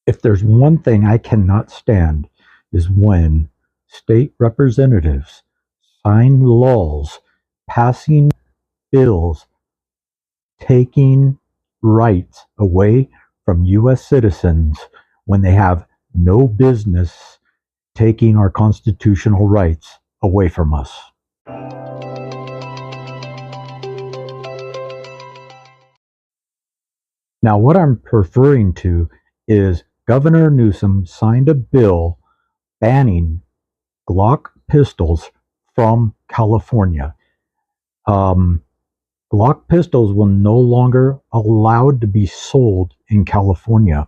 If there's one thing I cannot stand is when state representatives sign laws, passing bills, taking rights away from U.S. citizens when they have no business taking our constitutional rights away from us. Now, what I'm referring to is Governor Newsom signed a bill banning Glock pistols from California. Um, Glock pistols will no longer allowed to be sold in California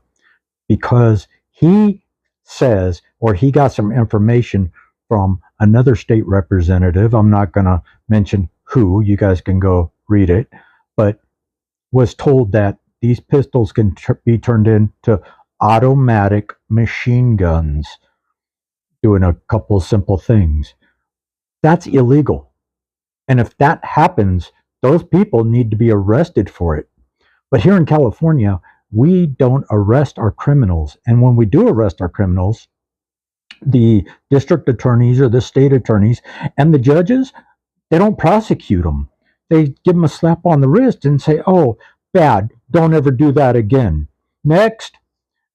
because he says, or he got some information from another state representative. I'm not going to mention who, you guys can go read it, but was told that these pistols can be turned into automatic machine guns, doing a couple of simple things. That's illegal. And if that happens, those people need to be arrested for it. But here in California, we don't arrest our criminals. And when we do arrest our criminals, the district attorneys or the state attorneys and the judges, they don't prosecute them. They give them a slap on the wrist and say, oh, bad, don't ever do that again. Next.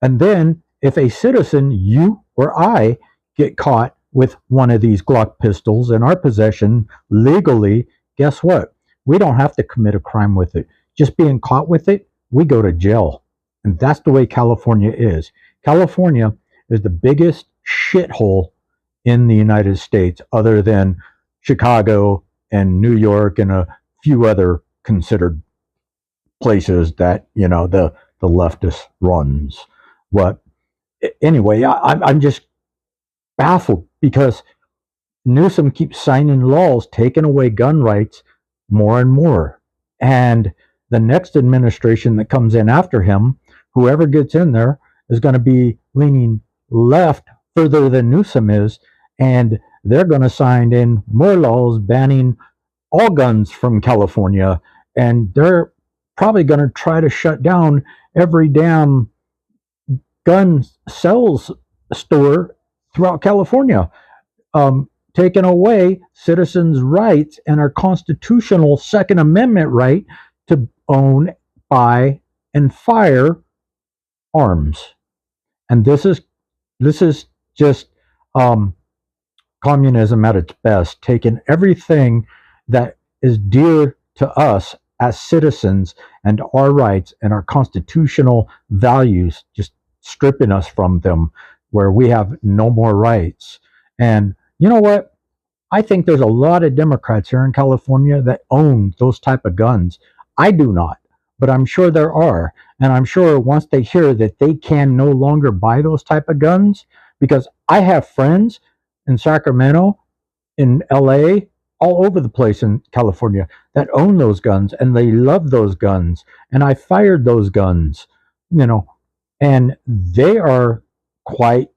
And then if a citizen, you or I, get caught with one of these Glock pistols in our possession legally, guess what? We don't have to commit a crime with it. Just being caught with it, we go to jail. And that's the way California is. California is the biggest shithole in the United States, other than Chicago and New York and a few other considered places that, the leftist runs. What anyway, I'm just baffled because Newsom keeps signing laws taking away gun rights more and more. And the next administration that comes in after him, whoever gets in there, is going to be leaning left further than Newsom is. And they're going to sign in more laws banning all guns from California. And they're probably going to try to shut down every damn gun sales store throughout California, taking away citizens' rights and our constitutional Second Amendment right to own, buy, and fire arms. And this is just communism at its best, taking everything that is dear to us as citizens and our rights and our constitutional values, just stripping us from them, where we have no more rights. And you know what? I think there's a lot of Democrats here in California that own those type of guns. I do not, but I'm sure there are. And I'm sure once they hear that they can no longer buy those type of guns, because I have friends in Sacramento, in LA, all over the place in California that own those guns and they love those guns. And I fired those guns, and they are quite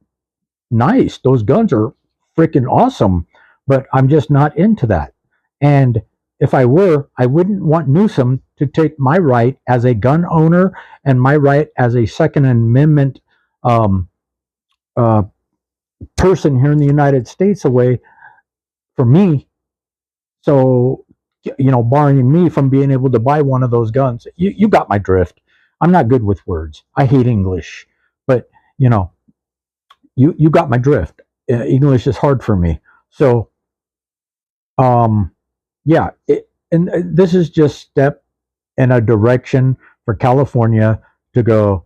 nice. Those guns are freaking awesome, but I'm just not into that. And if I were, I wouldn't want Newsom to take my right as a gun owner and my right as a Second Amendment um, uh, person here in the United States away from me. So, barring me from being able to buy one of those guns, you got my drift. I'm not good with words. I hate English, but you got my drift. English is hard for me. So, yeah, and this is just step in a direction for California to go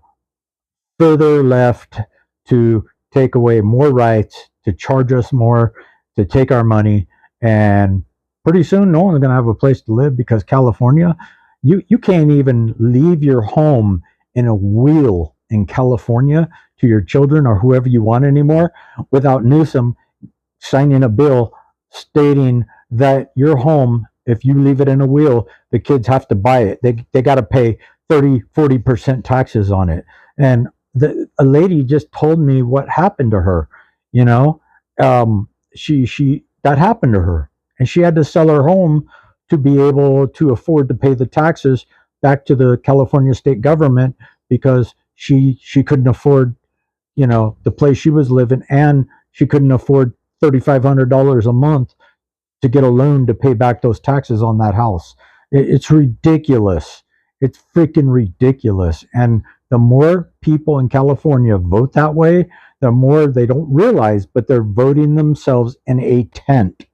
further left, to take away more rights, to charge us more, to take our money, and pretty soon no one's going to have a place to live, because California, you can't even leave your home in a wheel in California to your children or whoever you want anymore without Newsom signing a bill stating that your home, if you leave it in a wheel, the kids have to buy it. They got to pay 30-40% taxes on it. And a lady just told me what happened to her. She that happened to her, and she had to sell her home to be able to afford to pay the taxes back to the California state government, because she couldn't afford the place she was living, and she couldn't afford $3,500 a month to get a loan to pay back those taxes on that house. It's ridiculous. It's freaking ridiculous. And the more people in California vote that way, the more they don't realize, but they're voting themselves in a tent,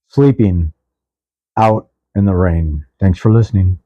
sleeping out in the rain. Thanks for listening.